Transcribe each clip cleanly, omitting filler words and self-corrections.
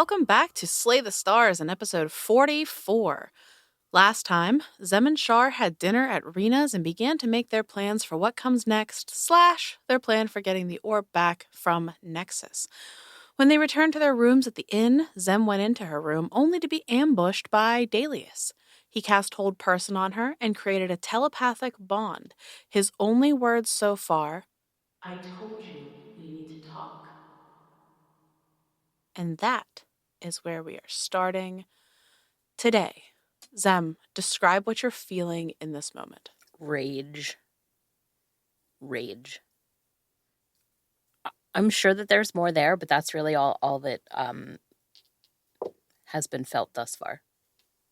welcome back to Slay the Stars in episode 44. Last time, Zem and Shar had dinner at Rena's and began to make their plans for what comes next, / their plan for getting the orb back from Nexus. When they returned to their rooms at the inn, Zem went into her room only to be ambushed by Daleus. He cast Hold Person on her and created a telepathic bond. His only words so far, "I told you we need to talk." And that is where we are starting today. Zem, describe what you're feeling in this moment. Rage. I'm sure that there's more there, but that's really all that has been felt thus far.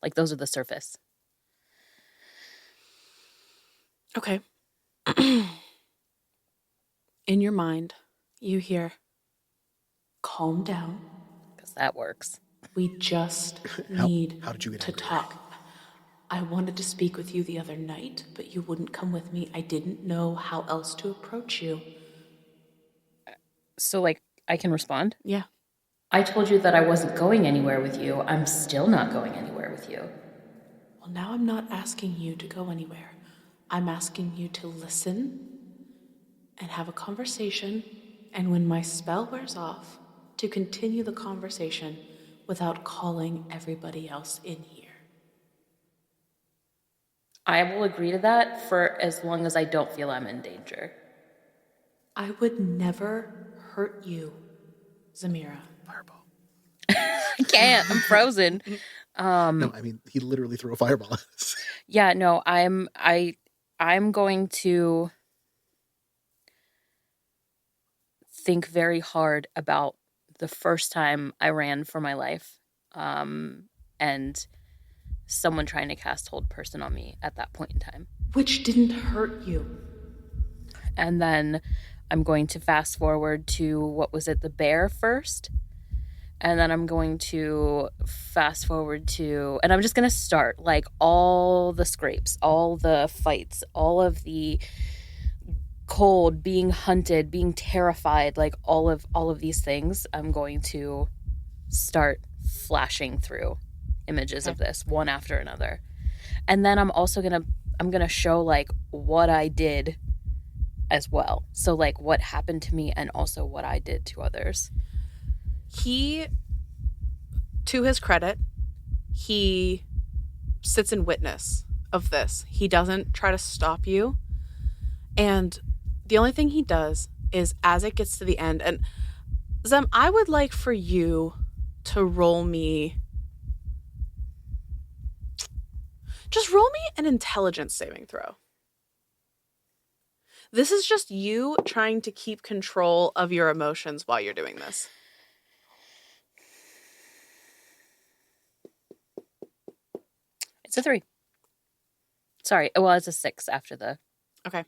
Like, those are the surface. Okay. In your mind, you hear, "Calm down. Because that works. We just need how did you get to angry? talk. I wanted to speak with you the other night, but you wouldn't come with me. I didn't know how else to approach you." So, like, I can respond? Yeah. I told you that I wasn't going anywhere with you. I'm still not going anywhere with you. Well, now I'm not asking you to go anywhere. I'm asking you to listen and have a conversation, and when my spell wears off, to continue the conversation without calling everybody else in here. I will agree to that for as long as I don't feel I'm in danger. I would never hurt you, Zemira. Fireball. I can't. I'm frozen. No, I mean, he literally threw a fireball at us. Yeah, no, I'm going to think very hard about the first time I ran for my life, and someone trying to cast Hold Person on me at that point in time. Which didn't hurt you. And then I'm going to fast forward to, what was it, the bear first? And then I'm going to fast forward to, and I'm just going to start, like, all the scrapes, all the fights, all of the cold, being hunted, being terrified, like all of these things. I'm going to start flashing through images of this one after another. And then I'm also going to show, like, what I did as well. So, like, what happened to me and also what I did to others. He, to his credit, he sits in witness of this. He doesn't try to stop you. And the only thing he does is, as it gets to the end, and Zem, I would like for you to roll me an intelligence saving throw. This is just you trying to keep control of your emotions while you're doing this. It's a 3. Sorry. Well, it's a 6 after the... Okay.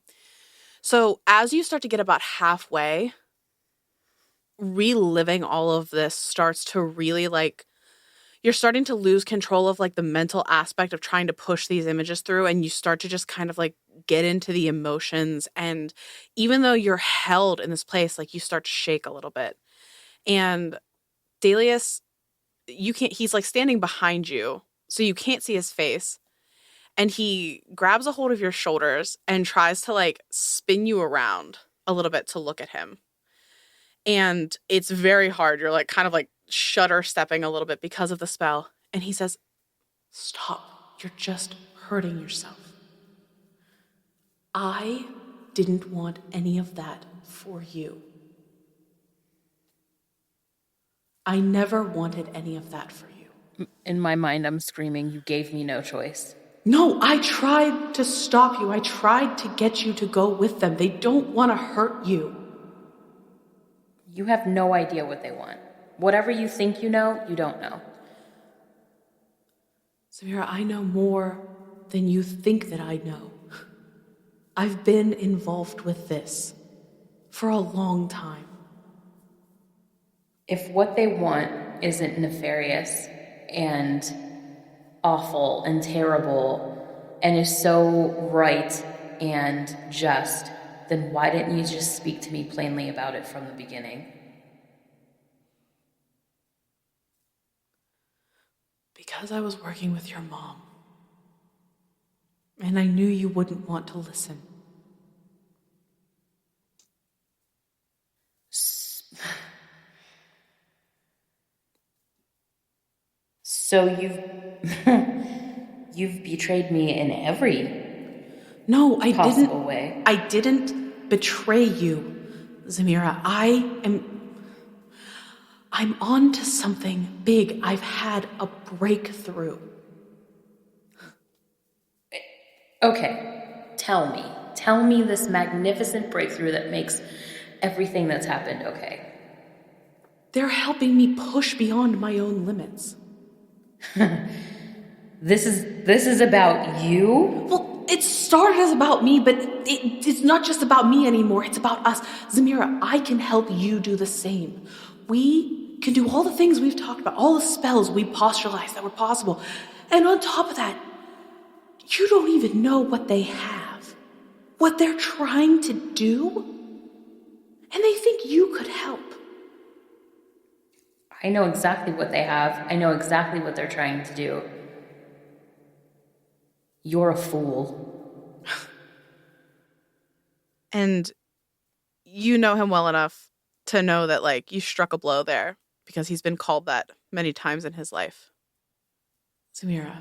So as you start to get about halfway, reliving all of this starts to really, like, you're starting to lose control of, like, the mental aspect of trying to push these images through, and you start to just kind of, like, get into the emotions. And even though you're held in this place, like, you start to shake a little bit. And Daleus, he's, like, standing behind you, so you can't see his face. And he grabs a hold of your shoulders and tries to, like, spin you around a little bit to look at him. And it's very hard. You're, like, kind of, like, shudder stepping a little bit because of the spell. And he says, "Stop. You're just hurting yourself. I didn't want any of that for you. I never wanted any of that for you." In my mind, I'm screaming, "You gave me no choice." No, I tried to stop you. I tried to get you to go with them. They don't want to hurt you. You have no idea what they want. Whatever you think you know, you don't know. Zemira, I know more than you think that I know. I've been involved with this for a long time. If what they want isn't nefarious and awful and terrible and is so right and just, then why didn't you just speak to me plainly about it from the beginning? Because I was working with your mom. And I knew you wouldn't want to listen. So you've betrayed me in every No, I possible didn't. way. I didn't betray you, Zemira. I'm on to something big. I've had a breakthrough. Okay, tell me. Tell me this magnificent breakthrough that makes everything that's happened okay. They're helping me push beyond my own limits. This is about you? Well, it started as about me, but it's not just about me anymore. It's about us. Zemira, I can help you do the same. We can do all the things we've talked about, all the spells we postularized that were possible. And on top of that, you don't even know what they have, what they're trying to do, and they think you could help. I know exactly what they have. I know exactly what they're trying to do. You're a fool. And you know him well enough to know that, like, you struck a blow there because he's been called that many times in his life. Zemira,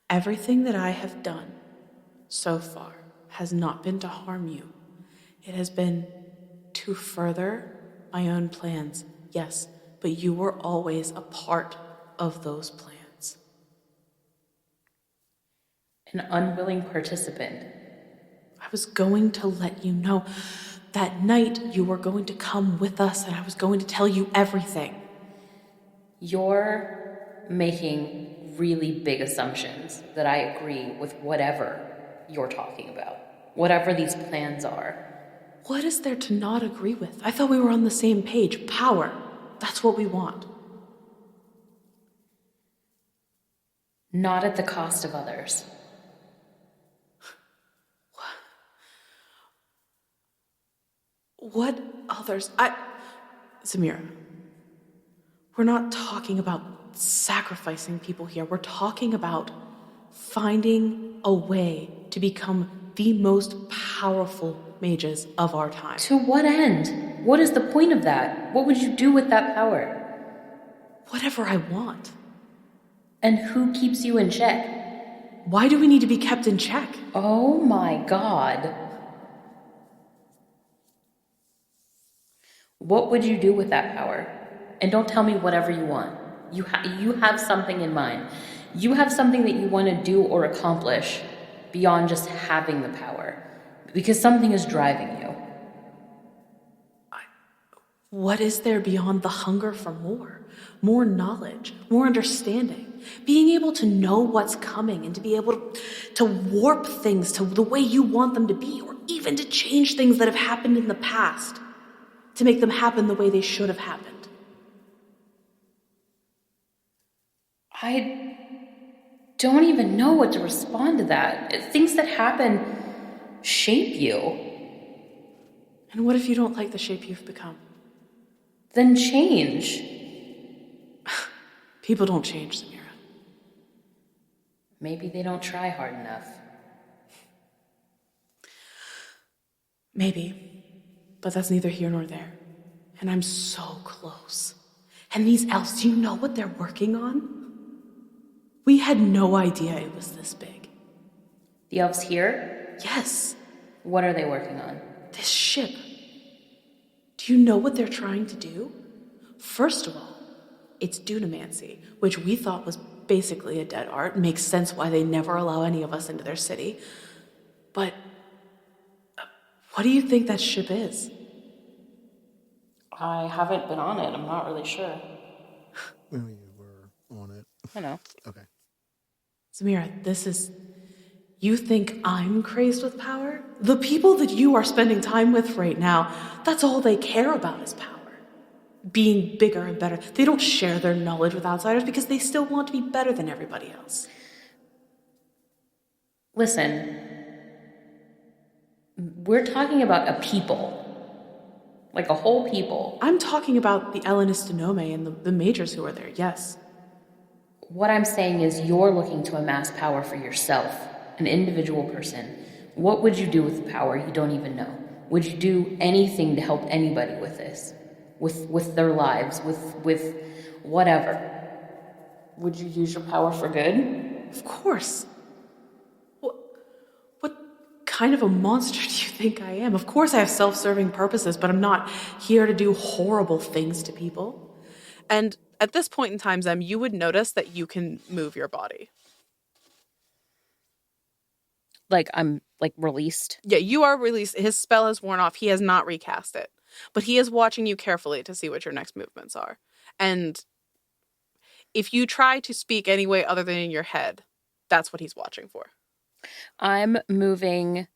everything that I have done so far has not been to harm you. It has been to further my own plans, yes, but you were always a part of those plans. An unwilling participant. I was going to let you know that night you were going to come with us and I was going to tell you everything. You're making really big assumptions that I agree with whatever you're talking about, whatever these plans are. What is there to not agree with? I thought we were on the same page. Power. That's what we want. Not at the cost of others. What others? Zemira, we're not talking about sacrificing people here. We're talking about finding a way to become the most powerful mages of our time. To what end? What is the point of that? What would you do with that power? Whatever I want. And who keeps you in check? Why do we need to be kept in check? Oh my god. What would you do with that power? And don't tell me whatever you want. You have something in mind. You have something that you want to do or accomplish beyond just having the power. Because something is driving you. What is there beyond the hunger for more? More knowledge, more understanding, being able to know what's coming and to be able to warp things to the way you want them to be, or even to change things that have happened in the past to make them happen the way they should have happened. I don't even know what to respond to that. Things that happen shape you. And what if you don't like the shape you've become? Then change. People don't change, Zemira. Maybe they don't try hard enough. Maybe, but that's neither here nor there. And I'm so close. And these elves, do you know what they're working on? We had no idea it was this big. The elves here? Yes. What are they working on? This ship. Do you know what they're trying to do? First of all, it's dunamancy, which we thought was basically a dead art. Makes sense why they never allow any of us into their city. But what do you think that ship is? I haven't been on it. I'm not really sure. Well, you were on it. I know. Okay. Zemira, you think I'm crazed with power? The people that you are spending time with right now, that's all they care about is power. Being bigger and better. They don't share their knowledge with outsiders because they still want to be better than everybody else. Listen, we're talking about a people. Like a whole people. I'm talking about the Ellenistonome and the majors who are there, yes. What I'm saying is you're looking to amass power for yourself, an individual person. What would you do with the power you don't even know? Would you do anything to help anybody with this? With their lives, with whatever? Would you use your power for good? Of course. What kind of a monster do you think I am? Of course I have self-serving purposes, but I'm not here to do horrible things to people. And at this point in time, Zem, you would notice that you can move your body. Like I'm like released. Yeah, you are released. His spell has worn off. He has not recast it. But he is watching you carefully to see what your next movements are. And if you try to speak any way other than in your head, that's what he's watching for. I'm moving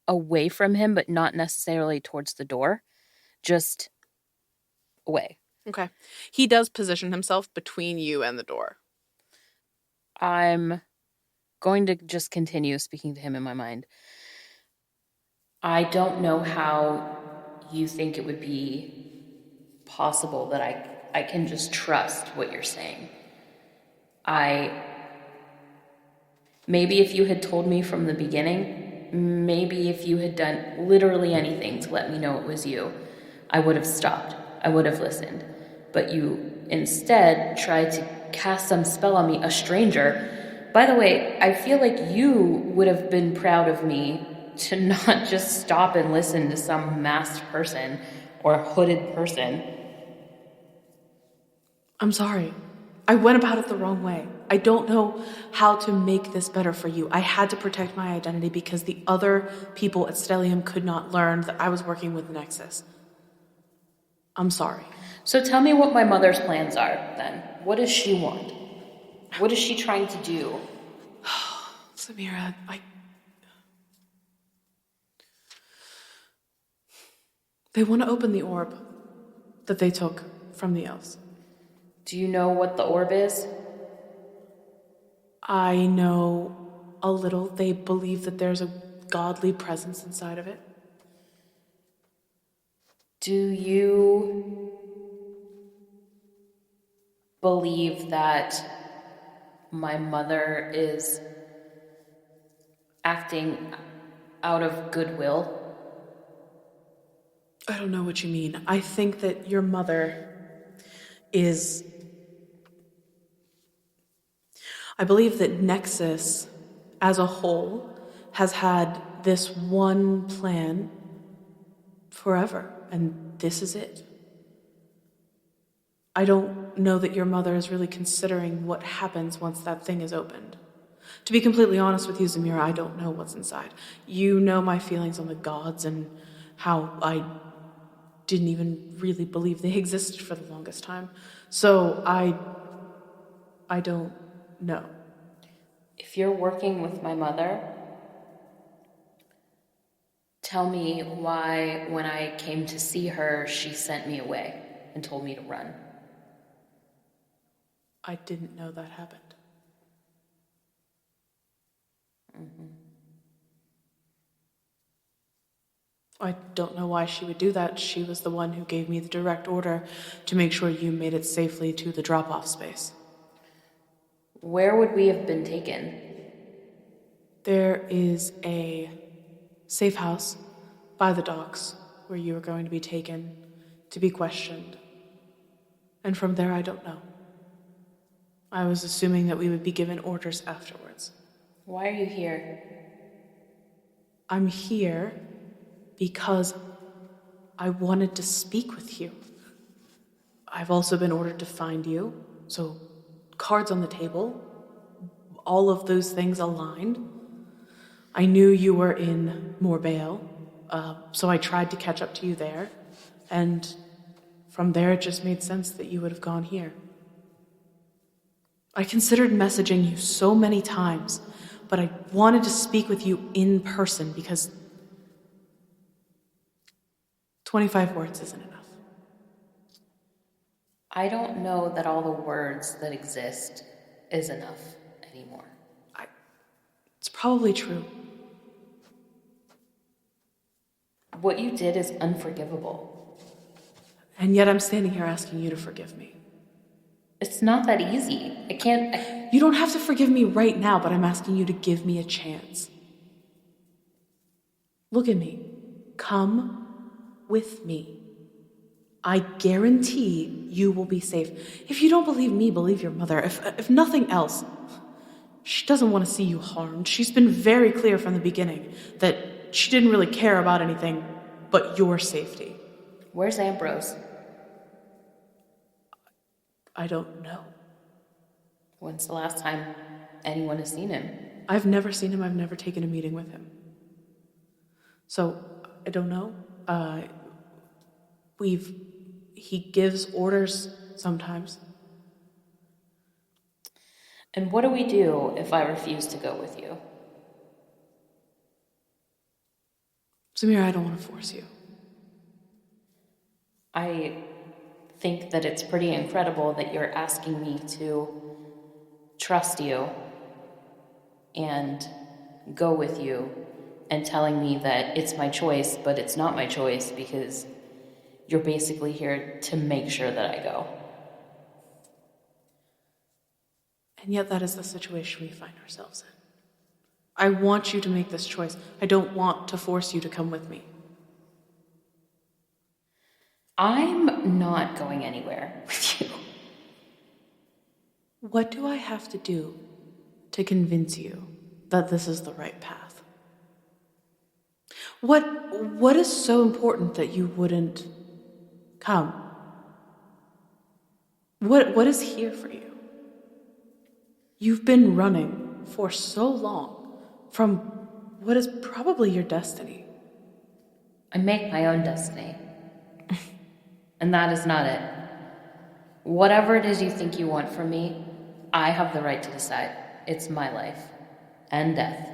away from him, but not necessarily towards the door. Just away. Okay. He does position himself between you and the door. I'm going to just continue speaking to him in my mind. I don't know how you think it would be possible that I can just trust what you're saying. Maybe if you had told me from the beginning, maybe if you had done literally anything to let me know it was you, I would have stopped. I would have listened. But you instead tried to cast some spell on me, a stranger. By the way, I feel like you would have been proud of me to not just stop and listen to some masked person or hooded person. I'm sorry. I went about it the wrong way. I don't know how to make this better for you. I had to protect my identity because the other people at Stellium could not learn that I was working with Nexus. I'm sorry. So tell me what my mother's plans are, then. What does she want? What is she trying to do? Zemira, They want to open the orb that they took from the elves. Do you know what the orb is? I know a little. They believe that there's a godly presence inside of it. Do you believe that my mother is acting out of goodwill? I don't know what you mean. I think that your mother is... I believe that Nexus, as a whole, has had this one plan forever, and this is it. I don't know that your mother is really considering what happens once that thing is opened. To be completely honest with you, Zemira, I don't know what's inside. You know my feelings on the gods and how I didn't even really believe they existed for the longest time. So I don't know. If you're working with my mother, tell me why when I came to see her, she sent me away and told me to run. I didn't know that happened. I don't know why she would do that. She was the one who gave me the direct order to make sure you made it safely to the drop-off space. Where would we have been taken? There is a safe house by the docks where you are going to be taken to be questioned. And from there, I don't know. I was assuming that we would be given orders afterwards. Why are you here? I'm here because I wanted to speak with you. I've also been ordered to find you, so cards on the table, all of those things aligned. I knew you were in Morbale, so I tried to catch up to you there, and from there it just made sense that you would have gone here. I considered messaging you so many times, but I wanted to speak with you in person because 25 words isn't enough. I don't know that all the words that exist is enough anymore. It's probably true. What you did is unforgivable. And yet I'm standing here asking you to forgive me. It's not that easy. I can't... You don't have to forgive me right now, but I'm asking you to give me a chance. Look at me. Come with me. I guarantee you will be safe. If you don't believe me, believe your mother. If nothing else, she doesn't want to see you harmed. She's been very clear from the beginning that she didn't really care about anything but your safety. Where's Ambrose? I don't know. When's the last time anyone has seen him? I've never seen him. I've never taken a meeting with him. So, I don't know. He gives orders sometimes. And what do we do if I refuse to go with you? Zemira, I don't want to force you. I think that it's pretty incredible that you're asking me to trust you and go with you and telling me that it's my choice, but it's not my choice because you're basically here to make sure that I go. And yet that is the situation we find ourselves in. I want you to make this choice. I don't want to force you to come with me. I'm not going anywhere with you. What do I have to do to convince you that this is the right path? What is so important that you wouldn't come? What is here for you? You've been running for so long from what is probably your destiny. I make my own destiny. And that is not it. Whatever it is you think you want from me, I have the right to decide. It's my life and death.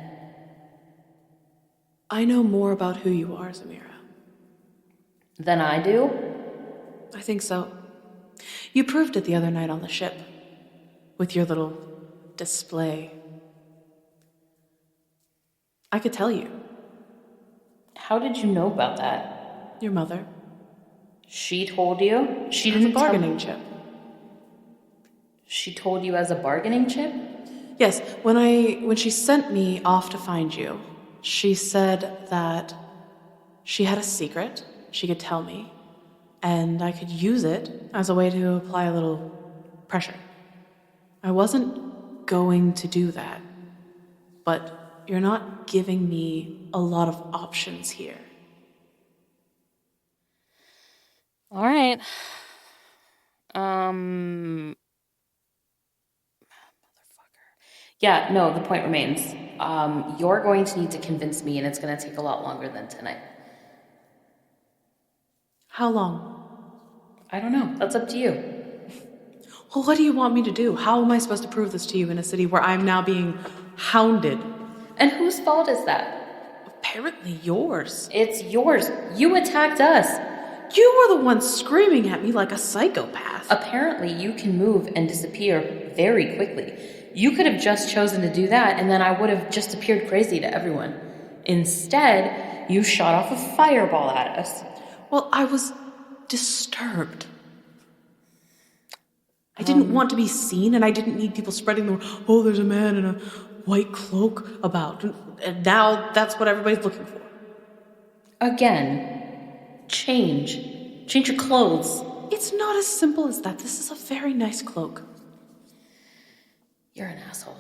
I know more about who you are, Zemira. Than I do? I think so. You proved it the other night on the ship, with your little display. I could tell you. How did you know about that? Your mother. She told you? She As didn't a bargaining chip. She told you as a bargaining chip? Yes, when she sent me off to find you, she said that she had a secret she could tell me, and I could use it as a way to apply a little pressure. I wasn't going to do that, but you're not giving me a lot of options here. All right. Yeah, no, the point remains. You're going to need to convince me, and it's going to take a lot longer than tonight. How long? I don't know. That's up to you. Well, what do you want me to do? How am I supposed to prove this to you in a city where I'm now being hounded? And whose fault is that? Apparently yours. It's yours. You attacked us. You were the one screaming at me like a psychopath. Apparently, you can move and disappear very quickly. You could have just chosen to do that, and then I would have just appeared crazy to everyone. Instead, you shot off a fireball at us. Well, I was disturbed. I didn't want to be seen, and I didn't need people spreading the oh, there's a man in a white cloak about. And now that's what everybody's looking for. Again, change. Change your clothes. It's not as simple as that. This is a very nice cloak. You're an asshole.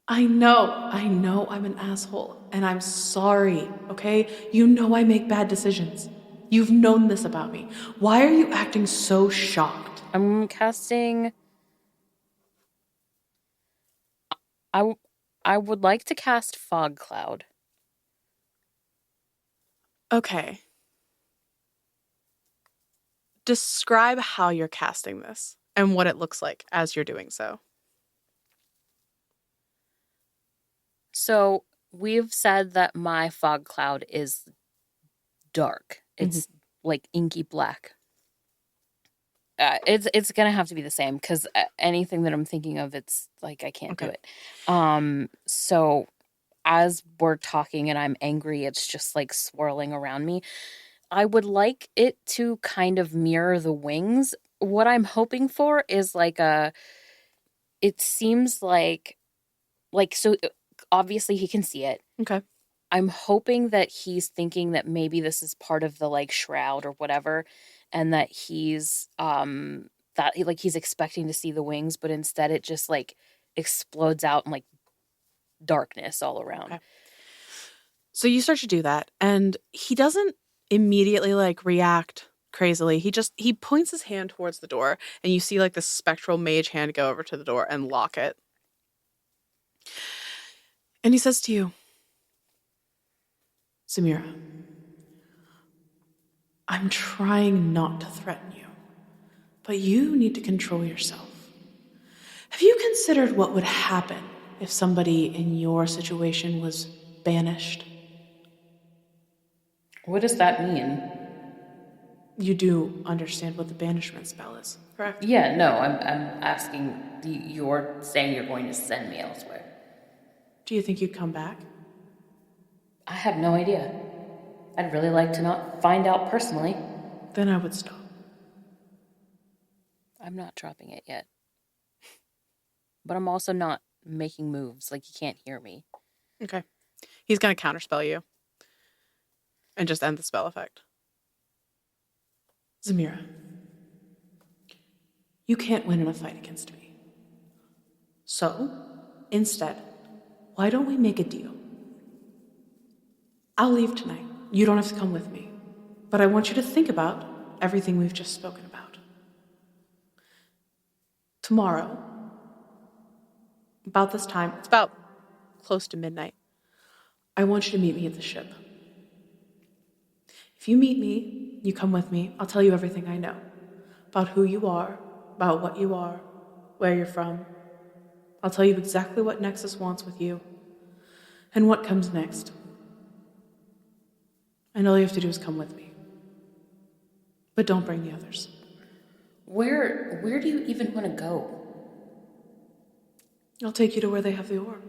I know I'm an asshole, and I'm sorry, okay? You know I make bad decisions. You've known this about me. Why are you acting so shocked? I'm casting... I would like to cast Fog Cloud. Okay. Describe how you're casting this and what it looks like as you're doing so. So we've said that my fog cloud is dark. It's like inky black. It's gonna have to be the same because anything that I'm thinking of, it's like I can't do it. So as we're talking and I'm angry, it's just like swirling around me. I would like it to kind of mirror the wings. What I'm hoping for is it seems so obviously he can see it. Okay. I'm hoping that he's thinking that maybe this is part of the like shroud or whatever, and that he's he's expecting to see the wings, but instead it just like explodes out in like darkness all around. Okay. So you start to do that, and he doesn't immediately like react crazily. He points his hand towards the door, and you see like the spectral mage hand go over to the door and lock it. And he says to you, Zemira, I'm trying not to threaten you, but you need to control yourself. Have you considered what would happen if somebody in your situation was banished? What does that mean? You do understand what the banishment spell is, correct? Yeah, no, I'm asking, you're saying you're going to send me elsewhere. Do you think you'd come back? I have no idea. I'd really like to not find out personally. Then I would stop. I'm not dropping it yet. But I'm also not making moves, like he can't hear me. Okay. He's going to counterspell you and just end the spell effect. Zemira, you can't win in a fight against me. So, instead, why don't we make a deal? I'll leave tonight. You don't have to come with me. But I want you to think about everything we've just spoken about. Tomorrow, about this time, it's about close to midnight, I want you to meet me at the ship. If you meet me, you come with me, I'll tell you everything I know. About who you are, about what you are, where you're from. I'll tell you exactly what Nexus wants with you, and what comes next. And all you have to do is come with me. But don't bring the others. Where do you even want to go? I'll take you to where they have the orb.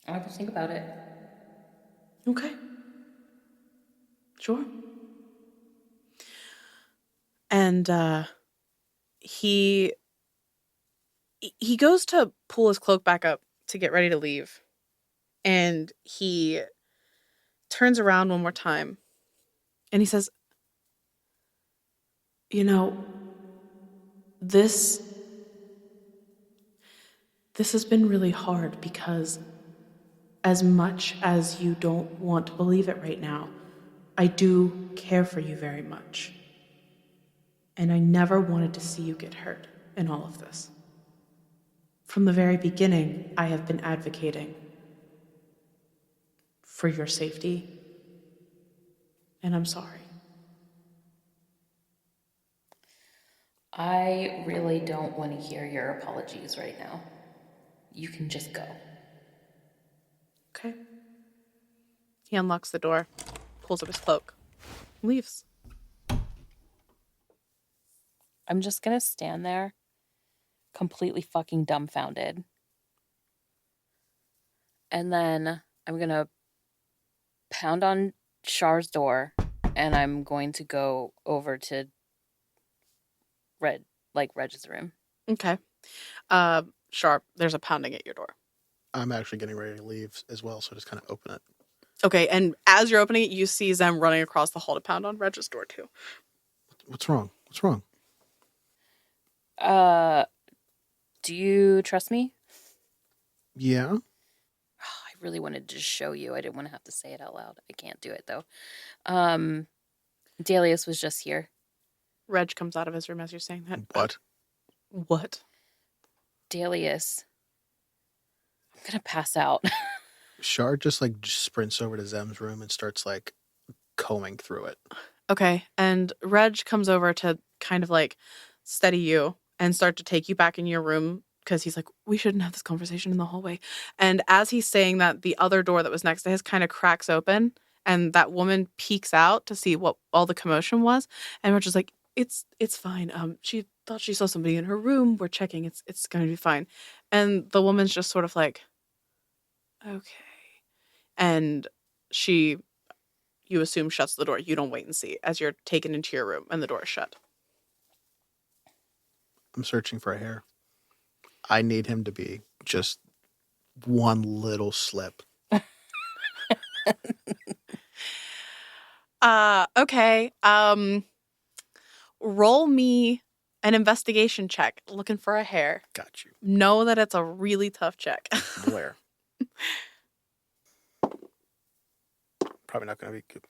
I'll have to think about it. Okay. Sure. And he goes to pull his cloak back up to get ready to leave. And he turns around one more time. And he says, you know, this has been really hard because as much as you don't want to believe it right now, I do care for you very much. And I never wanted to see you get hurt in all of this. From the very beginning, I have been advocating for your safety, and I'm sorry. I really don't want to hear your apologies right now. You can just go. Okay. He unlocks the door, pulls up his cloak, leaves. I'm just gonna stand there, completely fucking dumbfounded. And then I'm gonna pound on Char's door, and I'm going to go over to Reg's room. Okay. Sharp, there's a pounding at your door. I'm actually getting ready to leave as well, so just kind of open it. Okay, and as you're opening it, you see Zem running across the hall to pound on Reg's door too. What's wrong? What's wrong? Do you trust me? Yeah. I really wanted to just show you. I didn't want to have to say it out loud. I can't do it though. Daleus was just here. Reg comes out of his room as you're saying that. What? What? Daleus. I'm gonna pass out. Shard just sprints over to Zem's room and starts combing through it. Okay, and Reg comes over to kind of steady you and start to take you back in your room because he's like, we shouldn't have this conversation in the hallway. And as he's saying that, the other door that was next to his kind of cracks open, and that woman peeks out to see what all the commotion was. And Reg is like, it's fine. She thought she saw somebody in her room. We're checking. It's going to be fine. And the woman's just sort of like, okay. And she, you assume, shuts the door. You don't wait and see as you're taken into your room and the door is shut. I'm searching for a hair. I need him to be just one little slip. Okay. Roll me an investigation check looking for a hair. Got you. Know that it's a really tough check. Where? Probably not going to be good.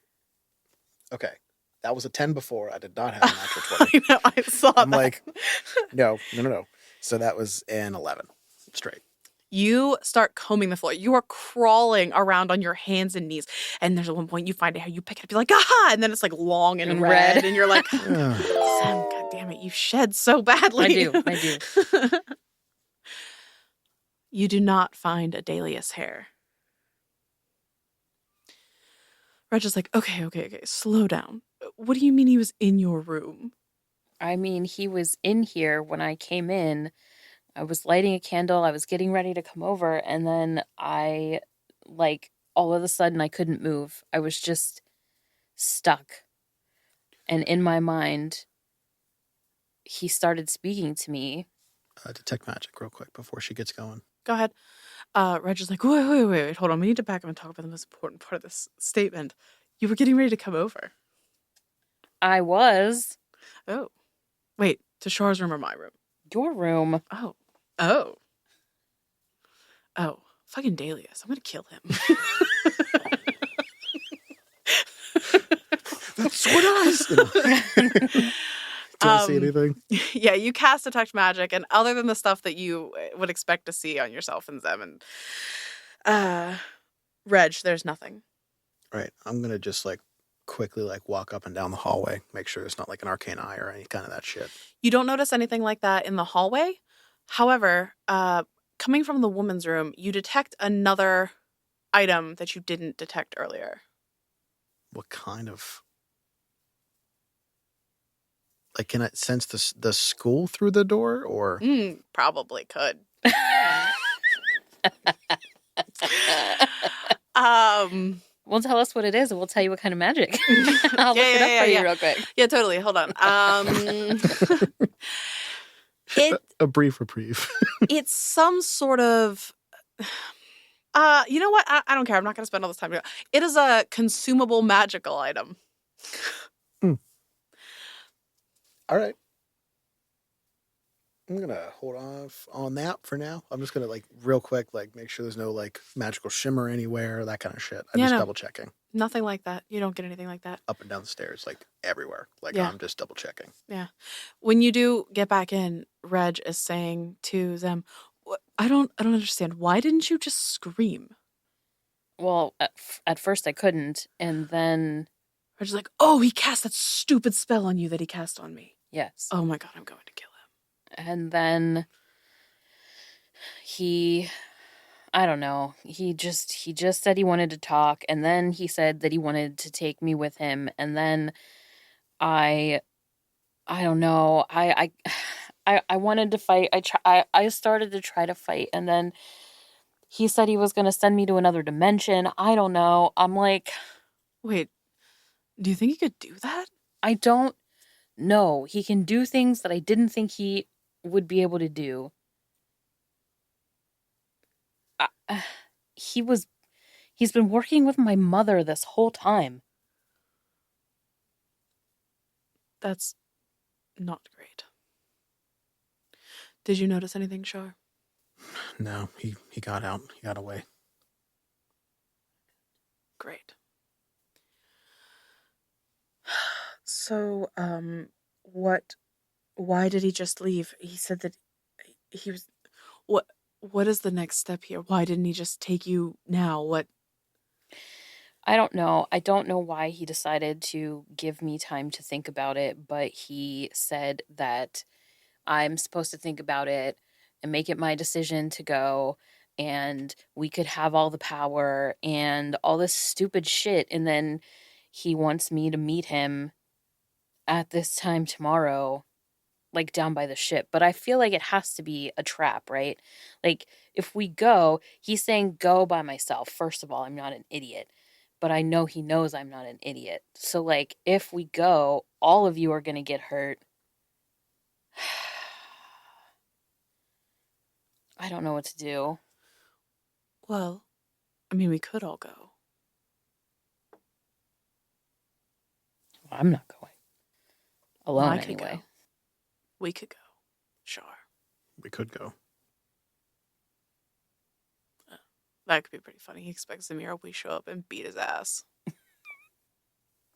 Okay. That was a 10 before. I did not have a natural 20. I know, I saw I'm that. like, no. So that was an 11 straight. You start combing the floor. You are crawling around on your hands and knees. And there's at one point you find a hair, you pick it up, you're like, aha! And then it's like long and red. And you're like, Sam, God damn it, you shed so badly. I do. You do not find a Daleus hair. Reg is like, okay, slow down. What do you mean he was in your room? I mean, he was in here when I came in. I was lighting a candle. I was getting ready to come over. And then all of a sudden, I couldn't move. I was just stuck. And in my mind, he started speaking to me. Detect magic real quick before she gets going. Go ahead. Reg is like, wait, hold on. We need to back up and talk about the most important part of this statement. You were getting ready to come over. I was. Oh. Wait, to Char's room or my room? Your room. Oh. Fucking Daleus. I'm gonna kill him. That's what I said. Do I see anything? Yeah, you cast Detect Magic, and other than the stuff that you would expect to see on yourself and Zem and Reg, there's nothing. Right. I'm going to just quickly walk up and down the hallway, make sure it's not an arcane eye or any kind of that shit. You don't notice anything like that in the hallway. However, coming from the woman's room, you detect another item that you didn't detect earlier. What kind of... can I sense the school through the door, or? Probably could. Well, tell us what it is, and we'll tell you what kind of magic. I'll look it up for you real quick. Yeah, totally. Hold on. A brief reprieve. It's some sort of... you know what? I don't care. I'm not going to spend all this time. It is a consumable magical item. All right. I'm going to hold off on that for now. I'm just going to, real quick, make sure there's no, magical shimmer anywhere, that kind of shit. I'm just double checking. Nothing like that. You don't get anything like that. Up and down the stairs, everywhere. I'm just double checking. Yeah. When you do get back in, Reg is saying to them, I don't understand. Why didn't you just scream? Well, at first I couldn't, and then... Reg's like, oh, he cast that stupid spell on you that he cast on me. Yes. Oh my God, I'm going to kill him. And then I don't know, he just said he wanted to talk, and then he said that he wanted to take me with him, and then I don't know, I wanted to fight. I started to try to fight, and then he said he was going to send me to another dimension. I don't know. I'm like, wait, do you think he could do that? I don't know. He can do things that I didn't think he would be able to do. He's been working with my mother this whole time. That's not great. Did you notice anything, Char? No, he got out. He got away. Great. So, why did he just leave? He said that he was, what is the next step here? Why didn't he just take you now? What? I don't know. I don't know why he decided to give me time to think about it, but he said that I'm supposed to think about it and make it my decision to go, and we could have all the power and all this stupid shit, and then he wants me to meet him at this time tomorrow. like down by the ship, but I feel like it has to be a trap, right? Like if we go, he's saying go by myself. First of all, I'm not an idiot, but I know he knows I'm not an idiot. So like if we go, all of you are going to get hurt. I don't know what to do. Well, I mean, we could all go. Well, I'm not going. Alone I could anyway. go. We could go. Sure. We could go. That could be pretty funny. He expects Zemira, we show up and beat his ass.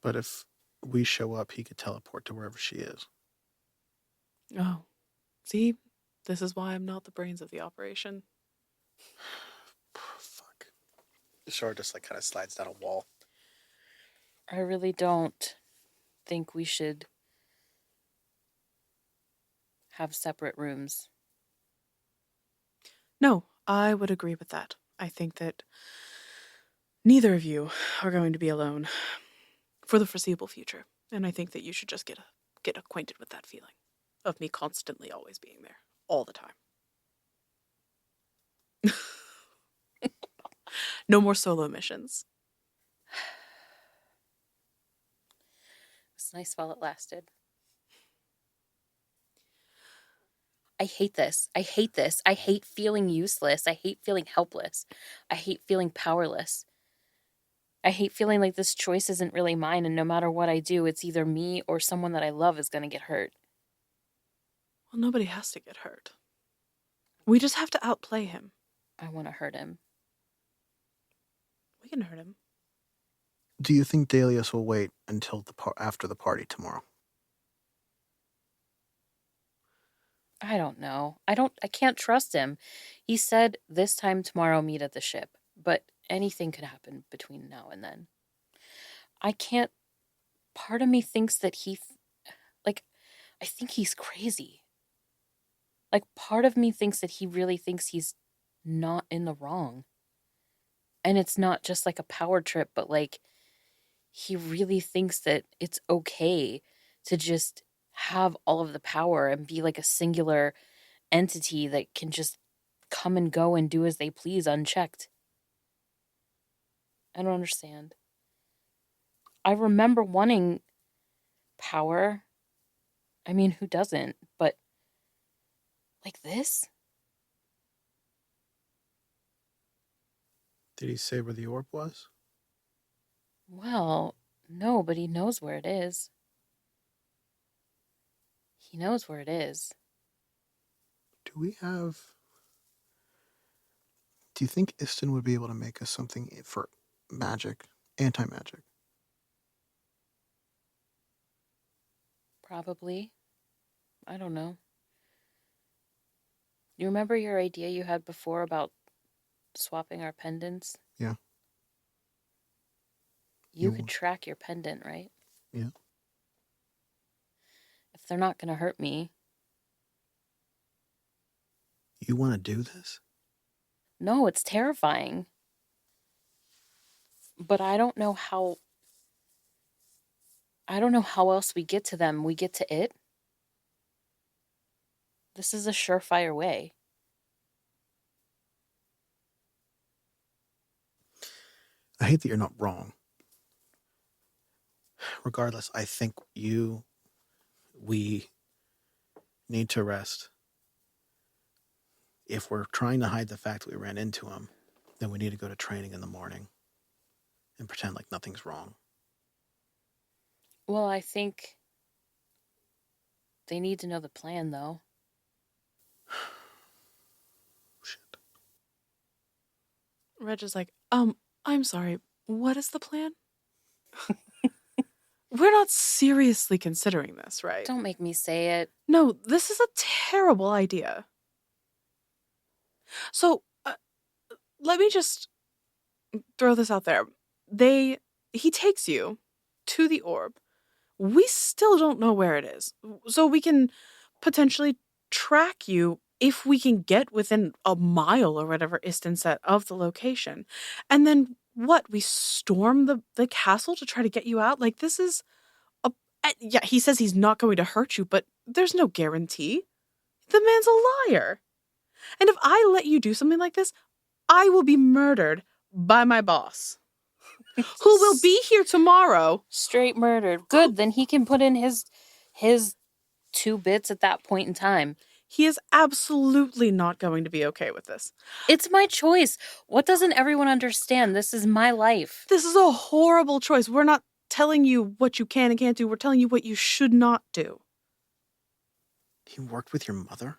But if we show up, he could teleport to wherever she is. Oh. See? This is why I'm not the brains of the operation. Fuck. Shar just like kind of slides down a wall. I really don't think we should have separate rooms. No, I would agree with that. I think that neither of you are going to be alone for the foreseeable future. And I think that you should just get acquainted with that feeling of me constantly always being there all the time. No more solo missions. It was nice while it lasted. I hate this. I hate this. I hate feeling useless. I hate feeling helpless. I hate feeling powerless. I hate feeling like this choice isn't really mine, and no matter what I do, it's either me or someone that I love is going to get hurt. Well, nobody has to get hurt. We just have to outplay him. I want to hurt him. We can hurt him. Do you think Daleus will wait until after the party tomorrow? I don't know. I can't trust him. He said this time tomorrow meet at the ship, but anything could happen between now and then. I can't. Part of me thinks that I think he's crazy. Like, part of me thinks that he really thinks he's not in the wrong. And it's not just like a power trip, but like, he really thinks that it's okay to just have all of the power and be like a singular entity that can just come and go and do as they please unchecked. I don't understand. I remember wanting power. I mean, who doesn't? But like this? Did he say where the orb was? Well, no, but he knows where it is. He knows where it is. Do you think Istin would be able to make us something for magic, anti-magic? Probably. I don't know. You remember your idea you had before about swapping our pendants? Yeah. You could track your pendant, right? Yeah. If they're not going to hurt me. You want to do this? No, it's terrifying. But I don't know how else we get to them. We get to it. This is a surefire way. I hate that you're not wrong. Regardless, I think we need to rest. If we're trying to hide the fact that we ran into him, then we need to go to training in the morning and pretend like nothing's wrong. Well, I think they need to know the plan, though. Shit. Reg is like, I'm sorry, what is the plan? We're not seriously considering this, right? Don't make me say it. No, this is a terrible idea. So, let me just throw this out there. He takes you to the orb. We still don't know where it is. So we can potentially track you if we can get within a mile or whatever Istin said of the location. And then what? We storm the castle to try to get you out? Like, this is Yeah, he says he's not going to hurt you, but there's no guarantee. The man's a liar. And if I let you do something like this, I will be murdered by my boss, who will be here tomorrow. Straight murdered. Good, then he can put in his 2 bits at that point in time. He is absolutely not going to be okay with this. It's my choice. What doesn't everyone understand? This is my life. This is a horrible choice. We're not telling you what you can and can't do. We're telling you what you should not do. He worked with your mother?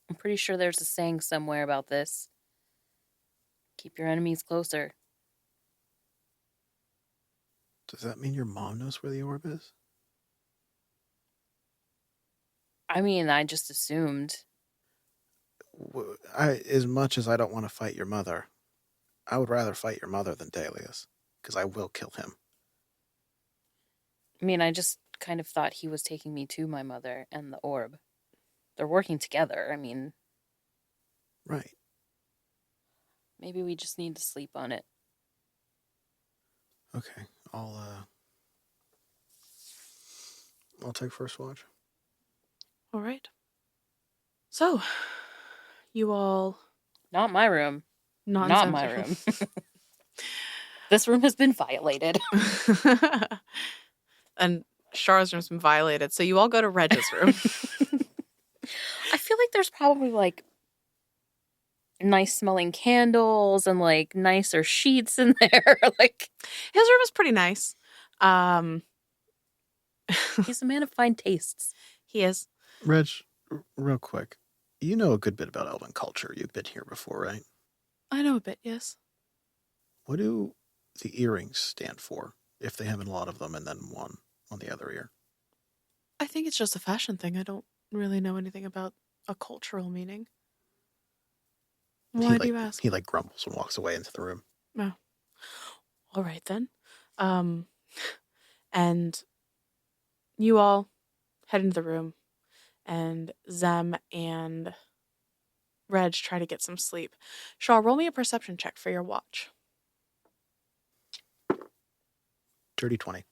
I'm pretty sure there's a saying somewhere about this. Keep your enemies closer. Does that mean your mom knows where the orb is? I mean, I just assumed. As much as I don't want to fight your mother, I would rather fight your mother than Daleus, because I will kill him. I mean, I just kind of thought he was taking me to my mother and the orb. They're working together. I mean, right. Maybe we just need to sleep on it. Okay, I'll take first watch. All right. So, you all... Not my room. Not my room. This room has been violated. And Char's room's been violated, so you all go to Reg's room. I feel like there's probably, like, nice-smelling candles and, like, nicer sheets in there. Like, his room is pretty nice. He's a man of fine tastes. He is. Reg, real quick. You know a good bit about elven culture. You've been here before, right? I know a bit, yes. What do the earrings stand for, if they have a lot of them and then one on the other ear? I think it's just a fashion thing. I don't really know anything about a cultural meaning. Why do you ask? He grumbles and walks away into the room. Oh. All right, then. And you all head into the room, and Zem and Reg try to get some sleep. Shaw, roll me a perception check for your watch. Dirty 20.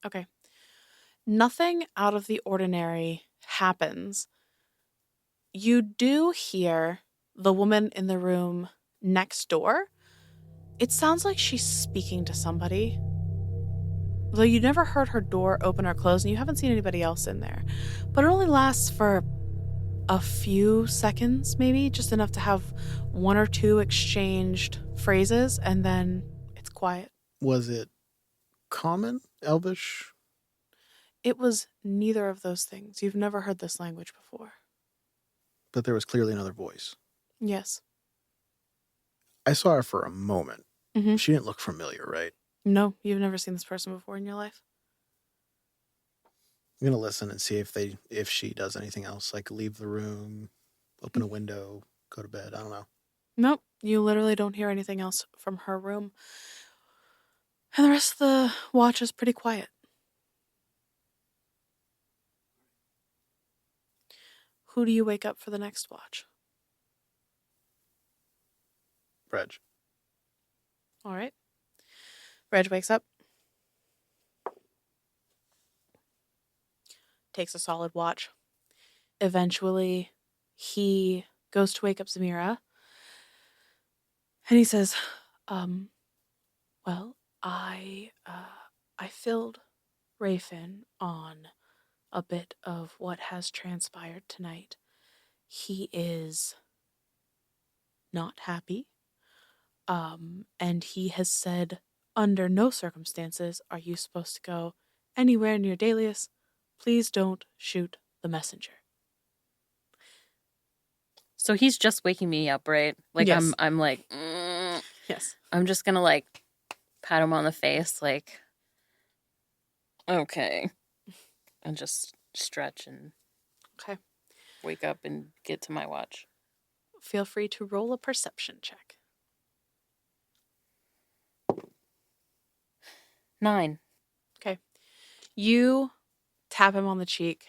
Okay. Nothing out of the ordinary happens. You do hear the woman in the room next door. It sounds like she's speaking to somebody. Though you never heard her door open or close, and you haven't seen anybody else in there. But it only lasts for a few seconds, maybe, just enough to have one or two exchanged phrases, and then it's quiet. Was it common, Elvish? It was neither of those things. You've never heard this language before. But there was clearly another voice. Yes. I saw her for a moment. Mm-hmm. She didn't look familiar, right? No, you've never seen this person before in your life. I'm gonna listen and see if she does anything else, like leave the room, open a window, go to bed. I don't know. Nope, you literally don't hear anything else from her room. And the rest of the watch is pretty quiet. Who do you wake up for the next watch? Reg. All right. Reg wakes up. Takes a solid watch. Eventually, he goes to wake up Zemira. And he says, well, I filled Rafin on a bit of what has transpired tonight. He is not happy. And he has said, under no circumstances are you supposed to go anywhere near Daleus. Please don't shoot the messenger. So he's just waking me up, right? Like, yes. I'm like, yes. I'm just gonna, like, pat him on the face, like, okay. And just stretch and okay. Wake up and get to my watch. Feel free to roll a perception check. 9. Okay. You tap him on the cheek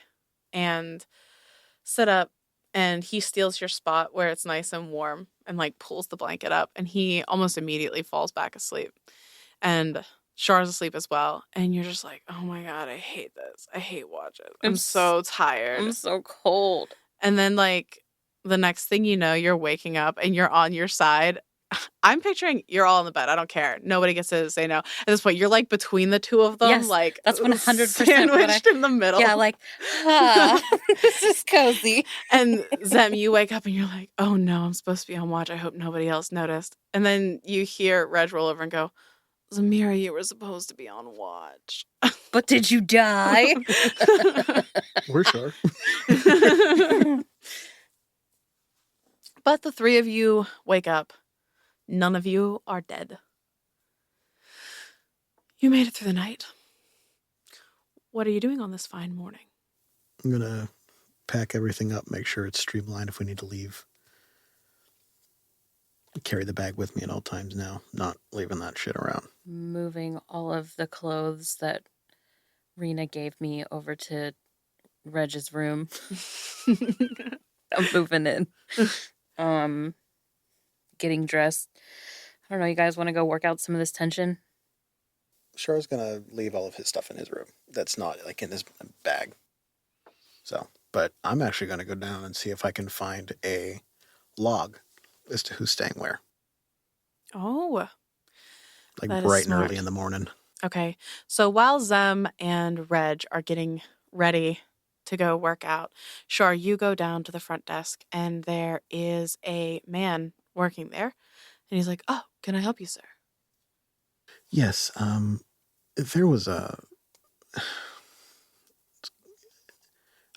and sit up, and he steals your spot where it's nice and warm. and like pulls the blanket up, and he almost immediately falls back asleep. And Char's asleep as well. And you're just like, oh my God, I hate this. I hate watching. I'm so tired. I'm so cold. And then like the next thing you know, you're waking up and you're on your side. I'm picturing you're all in the bed. I don't care. Nobody gets to say no. At this point, you're like between the two of them. Yes, like that's 100% sandwiched in the middle. Yeah, like, this is cozy. And Zem, you wake up and you're like, oh no, I'm supposed to be on watch. I hope nobody else noticed. And then you hear Reg roll over and go, Zemira, you were supposed to be on watch. But did you die? We're sure. But the three of you wake up. None of you are dead. You made it through the night. What are you doing on this fine morning? I'm going to pack everything up, make sure it's streamlined if we need to leave. Carry the bag with me at all times now, not leaving that shit around. Moving all of the clothes that Rena gave me over to Reg's room. I'm moving in. Getting dressed. I don't know, you guys want to go work out some of this tension? Char's going to leave all of his stuff in his room. That's not like in his bag. So, but I'm actually going to go down and see if I can find a log as to who's staying where. Oh. Like that is bright and smart. early in the morning. Okay. So while Zem and Reg are getting ready to go work out, Char, you go down to the front desk and there is a man working there. And he's like, oh, can I help you, sir? Yes, there was a...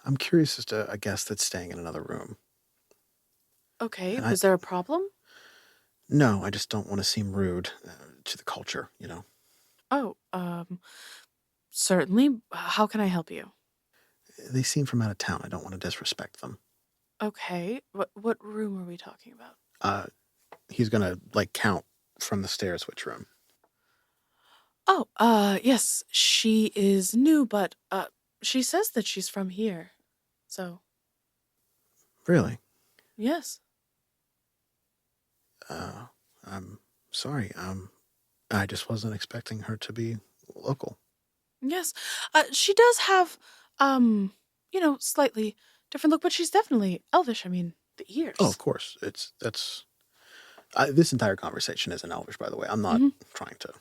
I'm curious as to a guest that's staying in another room. Okay. And Was there a problem? No, I just don't want to seem rude to the culture, you know. Oh, certainly. How can I help you? They seem from out of town. I don't want to disrespect them. Okay. What room are we talking about? He's gonna like count from the stairs which room. Oh, yes. She is new, but she says that she's from here. So, Really? yes. I'm sorry. I just wasn't expecting her to be local. Yes. She does have slightly different look, but she's definitely elvish. I mean, the ears. Oh, of course. This entire conversation isn't Elvish, by the way. I'm not trying to.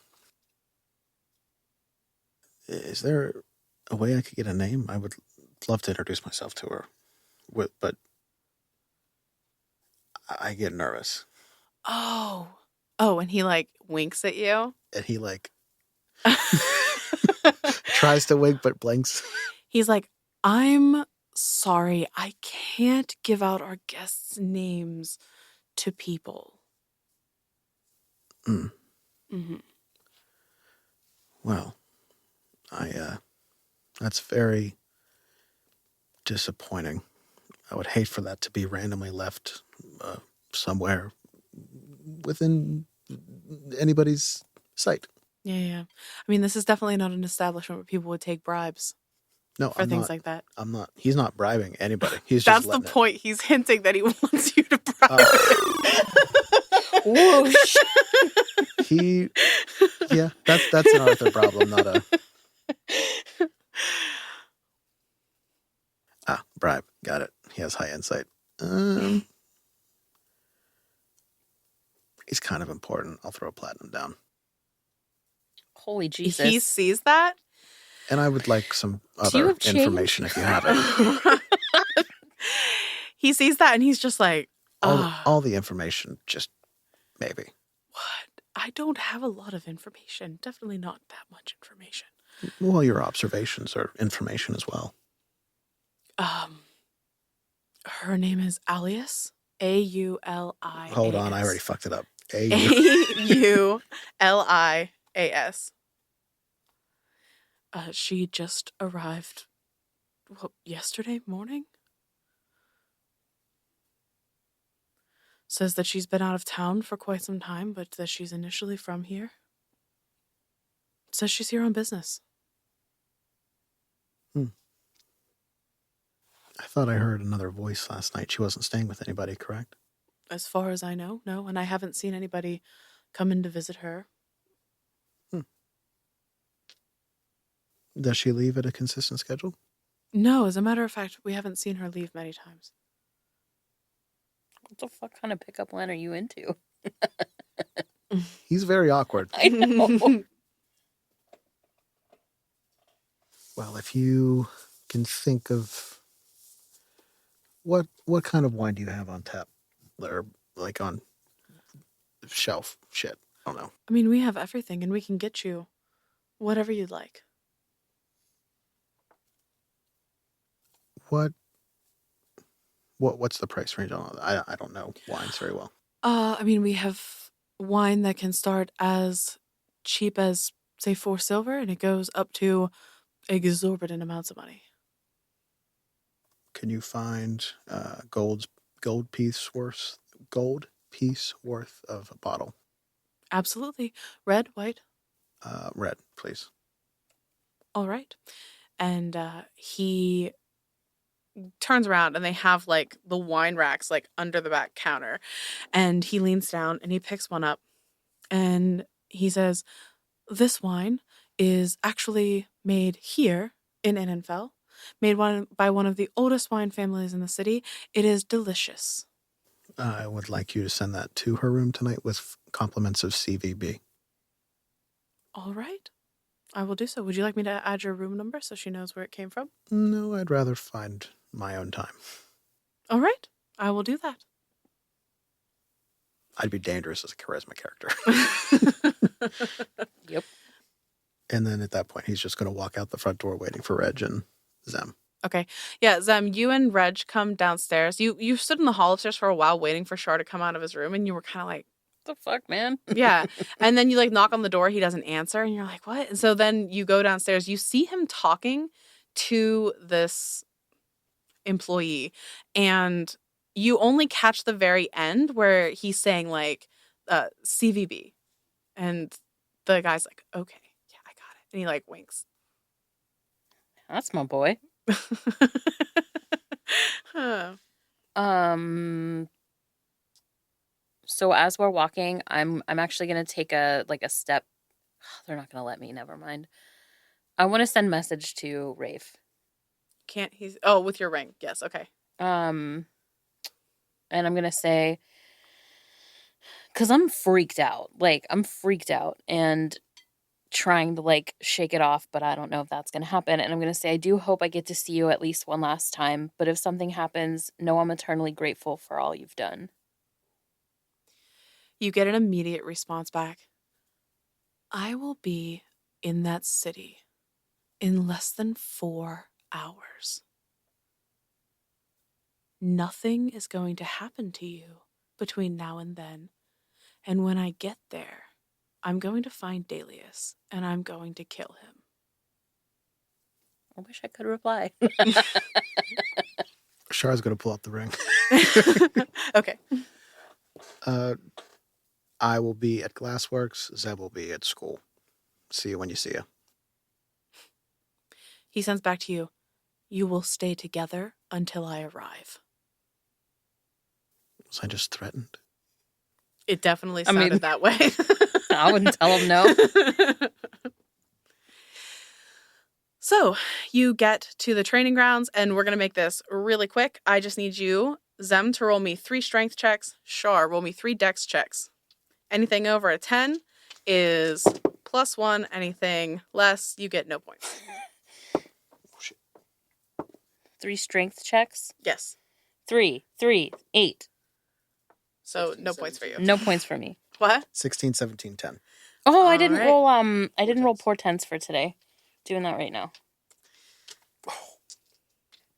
Is there a way I could get a name? I would love to introduce myself to her, but I get nervous. Oh, and he like winks at you. And he like tries to wink but blinks. He's like, I'm sorry, I can't give out our guests' names to people. Mm-hmm. Well, that's very disappointing. I would hate for that to be randomly left somewhere within anybody's sight. Yeah. I mean, this is definitely not an establishment where people would take bribes. No, for things like that. I'm not. He's not bribing anybody. He's That's just the point. He's hinting that he wants you to bribe. Whoosh. Yeah, that's an Arthur problem, not a. Bribe. Got it. He has high insight. He's kind of important. I'll throw a platinum down. Holy Jesus. He sees that? And I would like some other information if you have it. He sees that and he's just like, all the information, just maybe. What? I don't have a lot of information. Definitely not that much information. Well, your observations are information as well. Her name is Alias. Aulias. Hold on, I already fucked it up. Aulias. She just arrived, yesterday morning? Says that she's been out of town for quite some time, but that she's initially from here. Says she's here on business. I thought I heard another voice last night. She wasn't staying with anybody, correct? As far as I know, no. And I haven't seen anybody come in to visit her. Does she leave at a consistent schedule? No, as a matter of fact, we haven't seen her leave many times. What the fuck kind of pickup line are you into? He's very awkward. I know. Well, if you can think of what kind of wine do you have on tap, or like on shelf shit? I don't know. I mean, we have everything, and we can get you whatever you'd like. What's the price range on that? I don't know wines very well. I mean, we have wine that can start as cheap as, say, 4 silver, and it goes up to exorbitant amounts of money. Can you find gold piece worth of a bottle? Absolutely. Red, white. Red, please. All right. And he turns around and they have like the wine racks like under the back counter. And he leans down and he picks one up and he says, "This wine is actually made here in Innenfell, made by one of the oldest wine families in the city. It is delicious." I would like you to send that to her room tonight with compliments of CVB. All right. I will do so. Would you like me to add your room number so she knows where it came from? No, I'd rather find my own time. All right. I will do that. I'd be dangerous as a charisma character. Yep. And then at that point, he's just going to walk out the front door waiting for Reg and Zem. Okay. Yeah, Zem, you and Reg come downstairs. You stood in the hall upstairs for a while waiting for Shar to come out of his room, and you were kind of like, The fuck, man? yeah. And then you like knock on the door, he doesn't answer, and you're like, what? And so then you go downstairs, you see him talking to this employee, and you only catch the very end where he's saying like CVB. And the guy's like, okay, yeah, I got it. And he like winks. That's my boy. Huh. So as we're walking, I'm actually gonna take a step. They're not gonna let me. Never mind. I want to send message to Rafe. Can't he's oh, with your ring. Yes, okay. And I'm gonna say, because I'm freaked out. Like I'm freaked out and trying to like shake it off, but I don't know if that's gonna happen. And I'm gonna say, I do hope I get to see you at least one last time. But if something happens, know I'm eternally grateful for all you've done. You get an immediate response back. I will be in that city in less than 4 hours. Nothing is going to happen to you between now and then. And when I get there, I'm going to find Daleus and I'm going to kill him. I wish I could reply. Char's going to pull out the ring. Okay. I will be at Glassworks. Zeb will be at school. See you when you see you. He sends back to you, you will stay together until I arrive. Was I just threatened? It definitely sounded that way. I wouldn't tell him no. So you get to the training grounds, and we're going to make this really quick. I just need you, Zem, to roll me 3 strength checks. Shar, roll me 3 dex checks. Anything over a 10 is +1. Anything less, you get no points. 3 strength checks. Yes. 3, 8. So no points for you. No points for me. What? 16, 17, 10. Oh, I didn't right. roll I didn't roll portents for today. Doing that right now.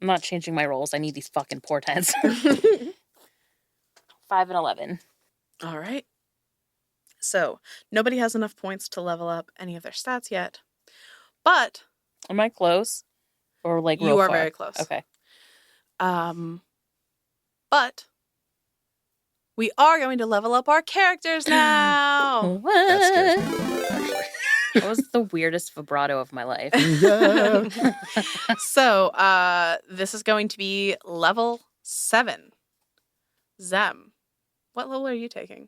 I'm not changing my rolls. I need these fucking portents. 5 and 11. All right. So nobody has enough points to level up any of their stats yet. But Am I close? Or like real you are far? very close. Okay. But we are going to level up our characters now. What? That scares me, actually. That was the weirdest vibrato of my life. Yeah. So this is going to be level 7. Zem, What level are you taking?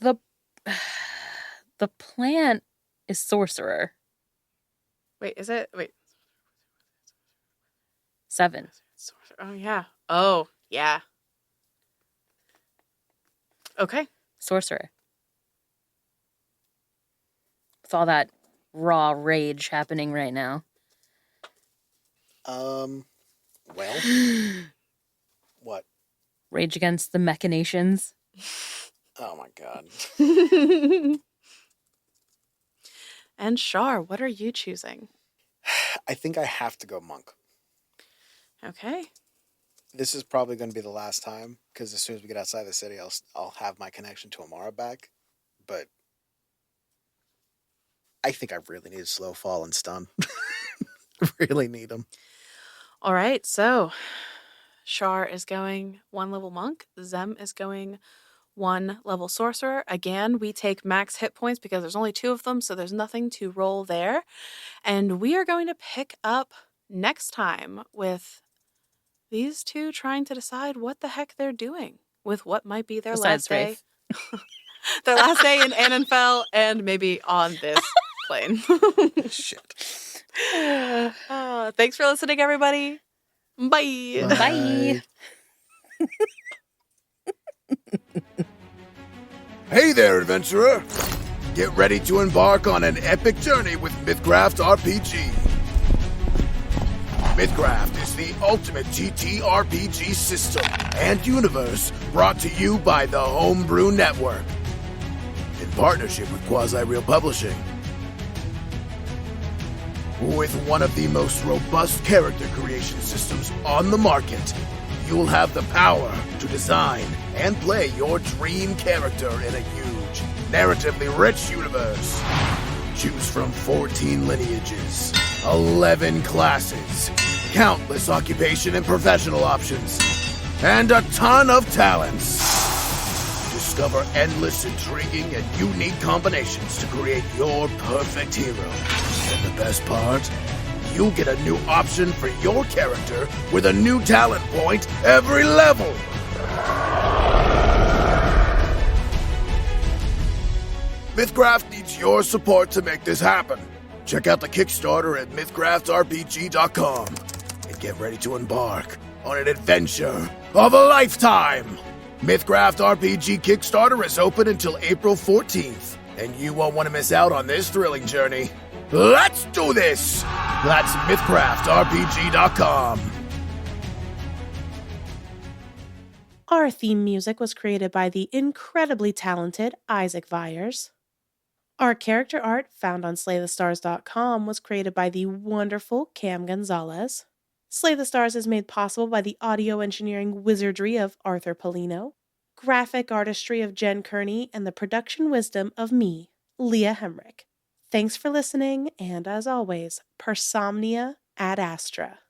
The plant is sorcerer. Wait, is it? Wait. 7. Oh, yeah. Oh, yeah. Okay. Sorcerer. With all that raw rage happening right now. Well, what? Rage against the machinations. Oh my god. And Shar, what are you choosing? I think I have to go monk. Okay. This is probably going to be the last time, because as soon as we get outside the city, I'll have my connection to Amara back. But I think I really need slow fall and stun. Really need them. All right. So Shar is going 1 level monk. Zem is going 1 level sorcerer. Again, we take max hit points because there's only 2 of them, so there's nothing to roll there. And we are going to pick up next time with these 2 trying to decide what the heck they're doing with what might be their Besides last day. Wraith. Their last day in Annenfell and maybe on this plane. Shit. Thanks for listening, everybody. Bye. Bye. Hey there, adventurer! Get ready to embark on an epic journey with Mythcraft RPG. Mythcraft is the ultimate TTRPG system and universe brought to you by the Homebrew Network in partnership with Quasi Publishing. With one of the most robust character creation systems on the market, you'll have the power to design and play your dream character in a huge, narratively rich universe. Choose from 14 lineages, 11 classes, countless occupation and professional options, and a ton of talents. Discover endless, intriguing, and unique combinations to create your perfect hero. And the best part? You'll get a new option for your character with a new talent point every level. Mythcraft needs your support to make this happen. Check out the Kickstarter at mythcraftrpg.com and get ready to embark on an adventure of a lifetime. Mythcraft RPG Kickstarter is open until April 14th, and you won't want to miss out on this thrilling journey. Let's do this! That's mythcraftrpg.com. Our theme music was created by the incredibly talented Isaac Vyers. Our character art, found on slaythestars.com, was created by the wonderful Cam Gonzalez. Slay the Stars is made possible by the audio engineering wizardry of Arthur Polino, graphic artistry of Jen Kearney, and the production wisdom of me, Leah Hemrick. Thanks for listening, and as always, per somnia ad astra.